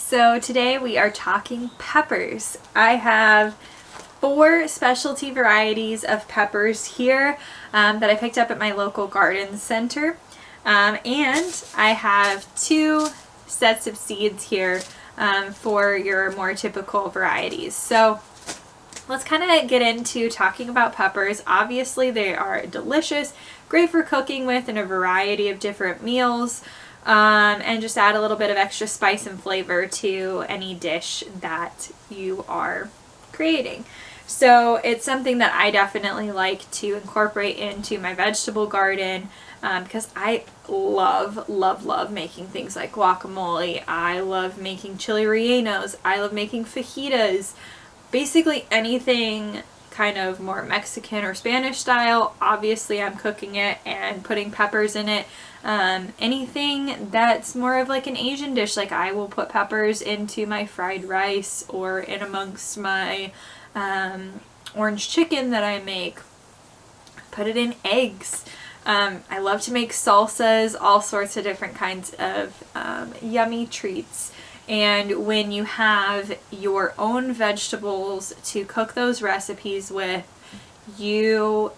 So today we are talking peppers. I have 4 specialty varieties of peppers here that I picked up at my local garden center. And I have 2 sets of seeds here for your more typical varieties. So let's kind of get into talking about peppers. Obviously they are delicious, great for cooking with in a variety of different meals. And just add a little bit of extra spice and flavor to any dish that you are creating. So it's something that I definitely like to incorporate into my vegetable garden because I love making things like guacamole. I love making chili rellenos. I love making fajitas. Basically anything kind of more Mexican or Spanish style. Obviously I'm cooking it and putting peppers in it. Anything that's more of like an Asian dish, like I will put peppers into my fried rice or in amongst my orange chicken that I make. Put it in eggs. I love to make salsas, all sorts of different kinds of yummy treats. And when you have your own vegetables to cook those recipes with, you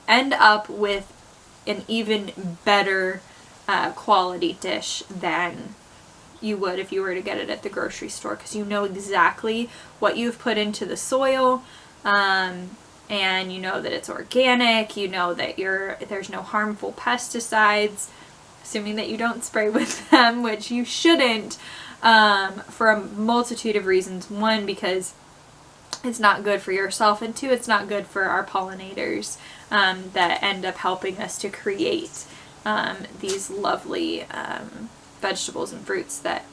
end up with an even better quality dish than you would if you were to get it at the grocery store, because you know exactly what you've put into the soil, and you know that it's organic, you know that there's no harmful pesticides, assuming that you don't spray with them, which you shouldn't, for a multitude of reasons. 1, because it's not good for yourself, and 2, it's not good for our pollinators that end up helping us to create these lovely vegetables and fruits that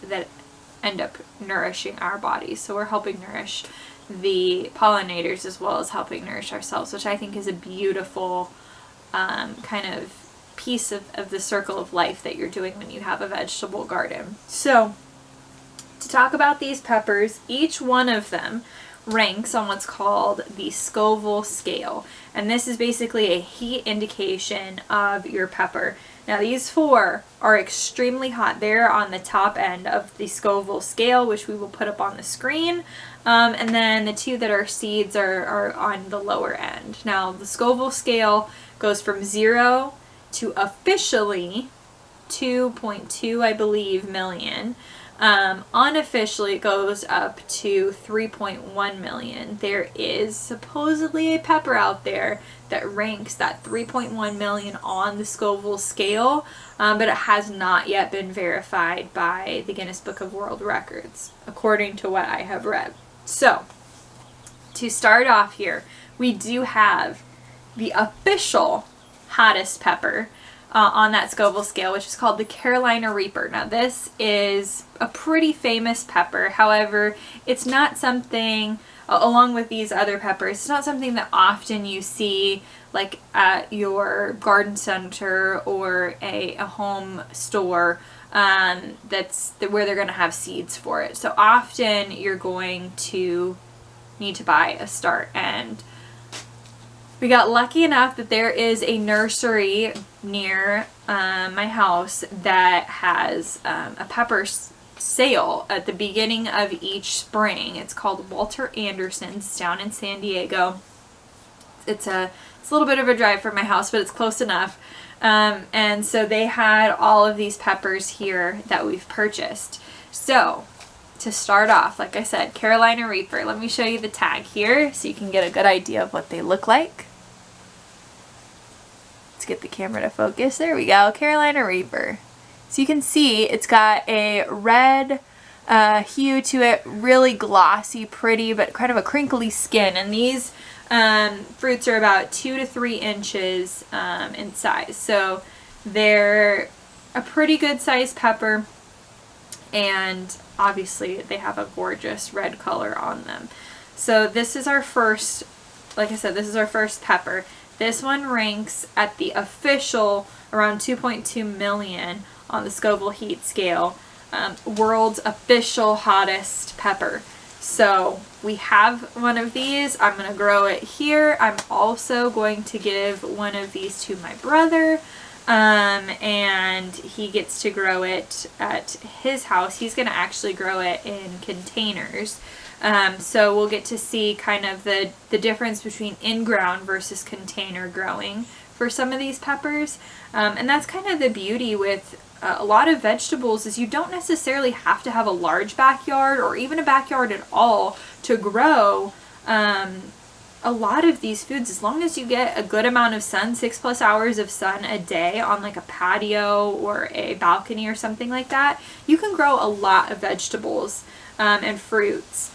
end up nourishing our bodies. So we're helping nourish the pollinators as well as helping nourish ourselves, which I think is a beautiful kind of piece of the circle of life that you're doing when you have a vegetable garden. So to talk about these peppers, each one of them ranks on what's called the Scoville scale, and this is basically a heat indication of your pepper. Now these 4 are extremely hot. They're on the top end of the Scoville scale, which we will put up on the screen, and then the 2 that are seeds are on the lower end. Now the Scoville scale goes from 0 to officially 2.2, I believe, million. Unofficially it goes up to 3.1 million. There is supposedly a pepper out there that ranks that 3.1 million on the Scoville scale, but it has not yet been verified by the Guinness Book of World Records, according to what I have read. So, to start off here, we do have the official hottest pepper on that Scoville scale, which is called the Carolina Reaper. Now this is a pretty famous pepper. However, it's not something, along with these other peppers, it's not something that often you see like at your garden center or a home store that's where they're going to have seeds for it. So often you're going to need to buy a start, and we got lucky enough that there is a nursery near my house that has a pepper sale at the beginning of each spring. It's called Walter Anderson's down in San Diego. It's a little bit of a drive from my house, but it's close enough. And so they had all of these peppers here that we've purchased. So to start off, like I said, Carolina Reaper. Let me show you the tag here so you can get a good idea of what they look like. Let's get the camera to focus. There we go, Carolina Reaper. So you can see it's got a red hue to it, really glossy, pretty, but kind of a crinkly skin. And these fruits are about 2 to 3 inches in size. So they're a pretty good sized pepper, and obviously they have a gorgeous red color on them. So this is our first, like I said, this is our first pepper. This one ranks at the official around 2.2 million on the Scoville heat scale, world's official hottest pepper. So we have one of these. I'm going to grow it here. I'm also going to give one of these to my brother. and he gets to grow it at his house. He's going to actually grow it in containers. So we'll get to see kind of the difference between in-ground versus container growing for some of these peppers. And that's kind of the beauty with a lot of vegetables, is you don't necessarily have to have a large backyard or even a backyard at all to grow a lot of these foods. As long as you get a good amount of sun, 6+ hours of sun a day on like a patio or a balcony or something like that, you can grow a lot of vegetables and fruits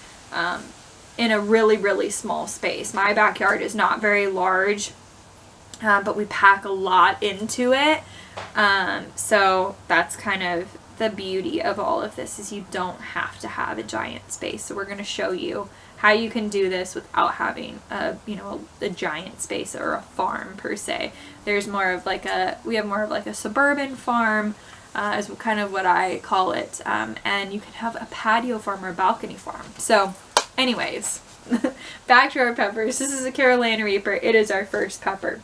in a really, really small space. My backyard is not very large, but we pack a lot into it. So that's kind of the beauty of all of this, is you don't have to have a giant space. So we're going to show you how you can do this without having a giant space or a farm per se. There's more of like we have more of like a suburban farm, is kind of what I call it. And you can have a patio farm or a balcony farm. So anyways, back to our peppers. This is a Carolina Reaper. It is our first pepper.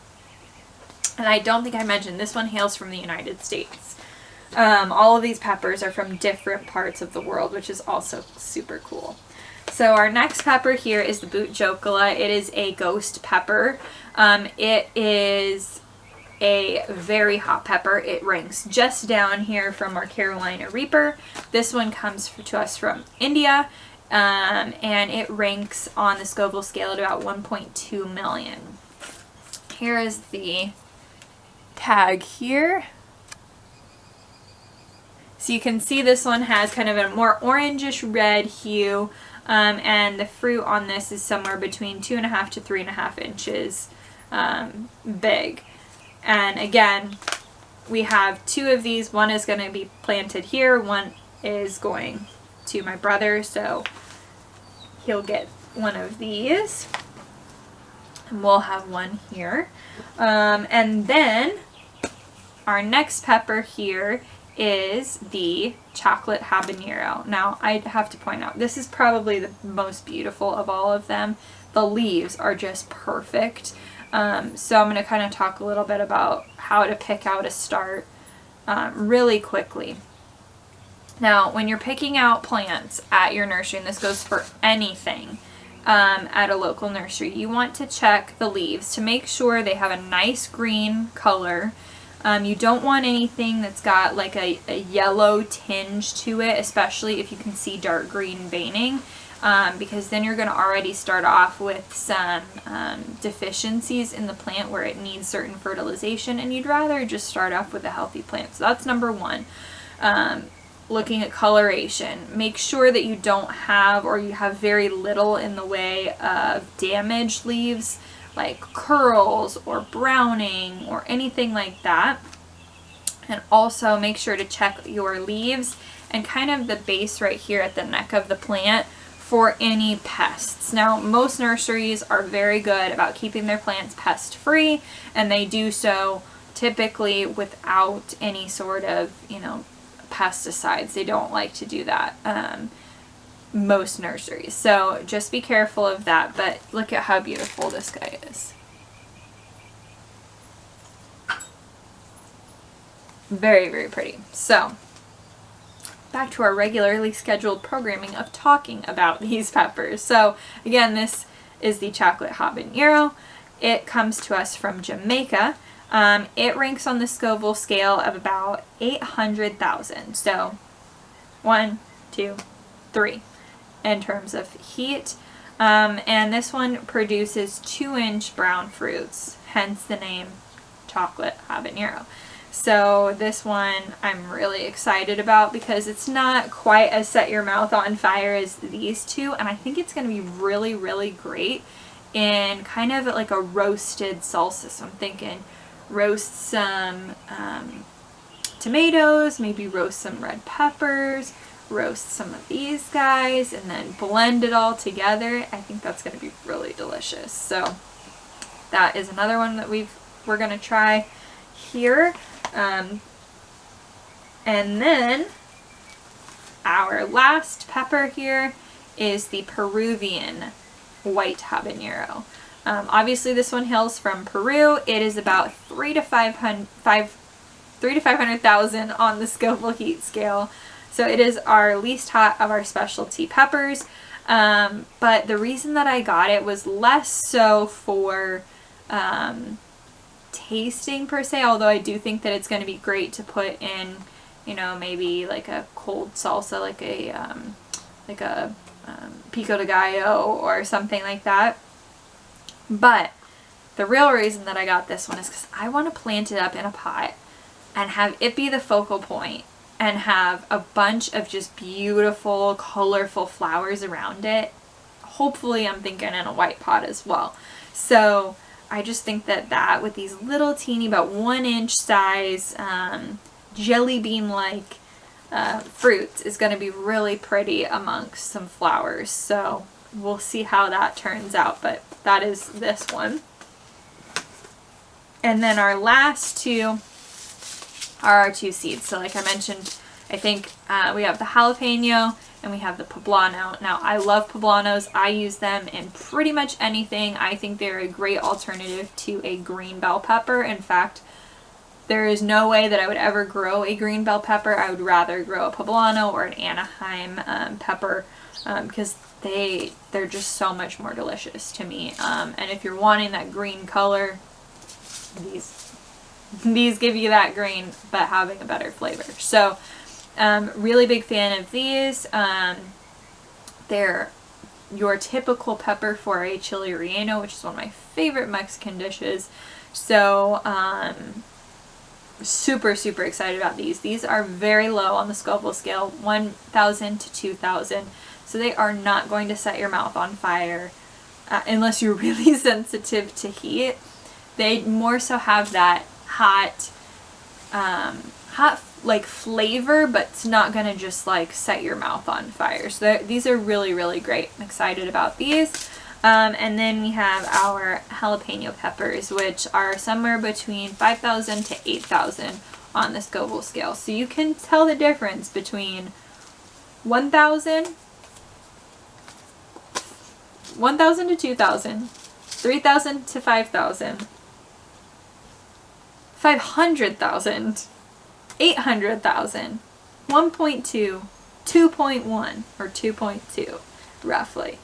And I don't think I mentioned, this one hails from the United States. All of these peppers are from different parts of the world, which is also super cool. So our next pepper here is the boot jocola. It is a ghost pepper. It is a very hot pepper. It ranks just down here from our Carolina Reaper. This one comes to us from India, and it ranks on the Scoville scale at about 1.2 million. Here is the tag here. So you can see this one has kind of a more orangish red hue, and the fruit on this is somewhere between 2.5 to 3.5 inches big. And again, we have 2 of these. One is going to be planted here. One is going to my brother, so he'll get one of these. And we'll have one here. And then our next pepper here is the chocolate habanero. Now, I have to point out, this is probably the most beautiful of all of them. The leaves are just perfect. So I'm going to kind of talk a little bit about how to pick out a start really quickly. Now, when you're picking out plants at your nursery, and this goes for anything at a local nursery, you want to check the leaves to make sure they have a nice green color. You don't want anything that's got like a yellow tinge to it, especially if you can see dark green veining, because then you're going to already start off with some deficiencies in the plant where it needs certain fertilization, and you'd rather just start off with a healthy plant. So that's number one. Looking at coloration, make sure that you don't have, or you have very little in the way of damaged leaves, like curls or browning or anything like that. And also make sure to check your leaves and kind of the base right here at the neck of the plant for any pests. Now, most nurseries are very good about keeping their plants pest free, and they do so typically without any sort of, pesticides. They don't like to do that. Most nurseries. So just be careful of that, but look at how beautiful this guy is. Very, very pretty. So back to our regularly scheduled programming of talking about these peppers. So again, this is the chocolate habanero. It comes to us from Jamaica. It ranks on the Scoville scale of about 800,000. So 1, 2, 3 in terms of heat. And this one produces 2-inch brown fruits, hence the name chocolate habanero. So this one I'm really excited about because it's not quite as set your mouth on fire as these two, and I think it's going to be really, really great in kind of like a roasted salsa. So I'm thinking roast some tomatoes, maybe roast some red peppers, roast some of these guys, and then blend it all together. I think that's going to be really delicious. So that is another one that we're going to try here. And then our last pepper here is the Peruvian white habanero. Obviously this one hails from Peru. It is about 3 to 5 3 to 500,000 on the Scoville heat scale. So it is our least hot of our specialty peppers. But the reason that I got it was less so for tasting per se, although I do think that it's going to be great to put in, you know, maybe like a cold salsa, like a pico de gallo or something like that. But the real reason that I got this one is because I want to plant it up in a pot and have it be the focal point and have a bunch of just beautiful, colorful flowers around it. Hopefully, I'm thinking in a white pot as well. So I just think that with these little teeny, about 1 inch size, jelly bean-like fruit is going to be really pretty amongst some flowers. So we'll see how that turns out, but that is this one. And then our last two are our 2 seeds. So like I mentioned, I think we have the jalapeno and we have the poblano. Now, I love poblanos. I use them in pretty much anything. I think they're a great alternative to a green bell pepper. In fact, there is no way that I would ever grow a green bell pepper. I would rather grow a poblano or an Anaheim pepper because they're just so much more delicious to me. And if you're wanting that green color, these give you that green, but having a better flavor. So, really big fan of these. They're your typical pepper for a chile relleno, which is one of my favorite Mexican dishes. So, super, super excited about these. These are very low on the Scoville scale, 1,000 to 2,000. So they are not going to set your mouth on fire unless you're really sensitive to heat. They more so have that hot like flavor, but it's not gonna just like set your mouth on fire. So these are really, really great. I'm excited about these. And then we have our jalapeno peppers, which are somewhere between 5,000 to 8,000 on the Scoville scale. So you can tell the difference between 1,000 to 2,000, 3,000 to 5,000, 500,000, 800,000, 1.2, 2.1, or 2.2, roughly.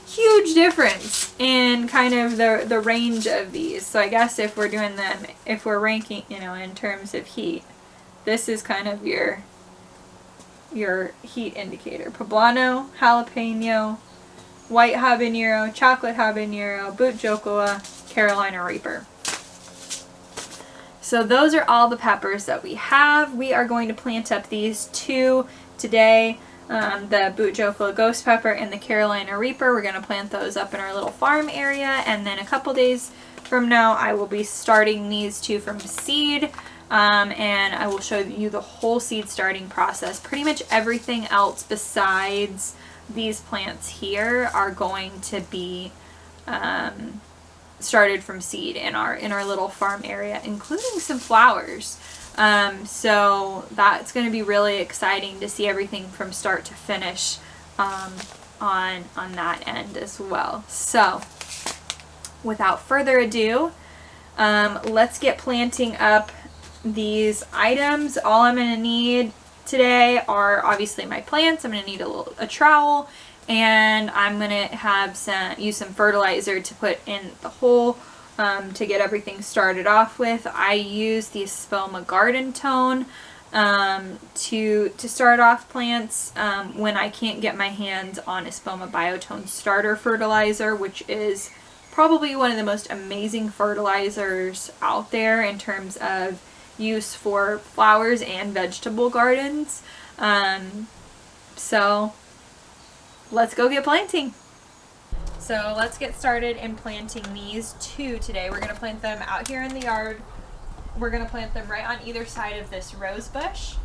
Huge difference in kind of the range of these. So I guess if we're doing them, if we're ranking, you know, in terms of heat, this is kind of your heat indicator. Poblano, jalapeno, white habanero, chocolate habanero, boot jocola, Carolina Reaper. So those are all the peppers that we have. We are going to plant up these 2 today. The boot jocola ghost pepper and the Carolina Reaper. We're going to plant those up in our little farm area, and then a couple days from now I will be starting these 2 from seed, and I will show you the whole seed starting process. Pretty much everything else besides these plants here are going to be started from seed in our little farm area, including some flowers. So that's going to be really exciting to see everything from start to finish on that end as well. So without further ado, let's get planting up these items. All I'm going to need today are obviously my plants. I'm going to need a trowel, and I'm going to use some fertilizer to put in the hole to get everything started off with. I use the Espoma Garden Tone to start off plants when I can't get my hands on Espoma Biotone Starter Fertilizer, which is probably one of the most amazing fertilizers out there in terms of use for flowers and vegetable gardens. So let's go get planting. So let's get started in planting these 2 today. We're going to plant them out here in the yard. We're going to plant them right on either side of this rose bush.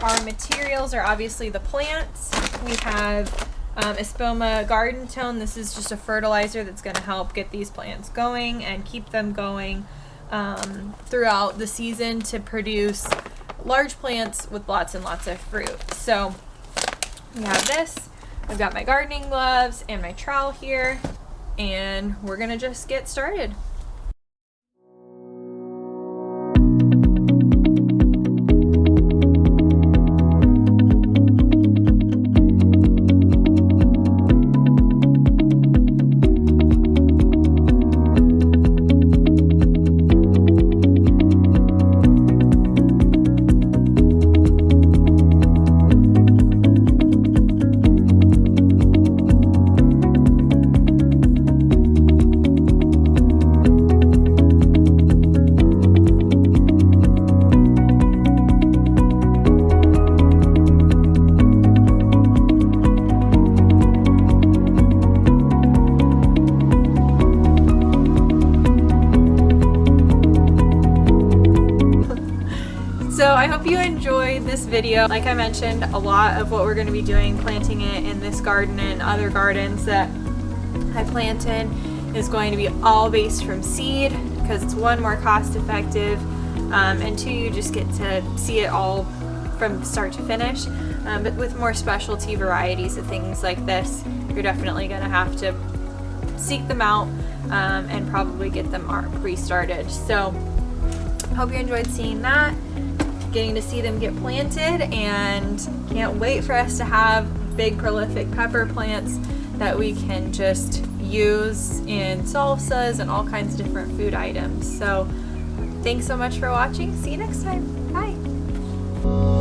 Our materials are obviously the plants. We have Espoma Garden Tone. This is just a fertilizer that's going to help get these plants going and keep them going throughout the season to produce large plants with lots and lots of fruit. So we have this. I've got my gardening gloves and my trowel here, and we're gonna just get started. hope you enjoyed this video. Like I mentioned, a lot of what we're going to be doing, planting it in this garden and other gardens that I plant in, is going to be all based from seed, because it's one, more cost effective, and two, you just get to see it all from start to finish. But with more specialty varieties of things like this, you're definitely going to have to seek them out and probably get them restarted. So hope you enjoyed seeing that, getting to see them get planted, and can't wait for us to have big prolific pepper plants that we can just use in salsas and all kinds of different food items. So thanks so much for watching. See you next time. Bye.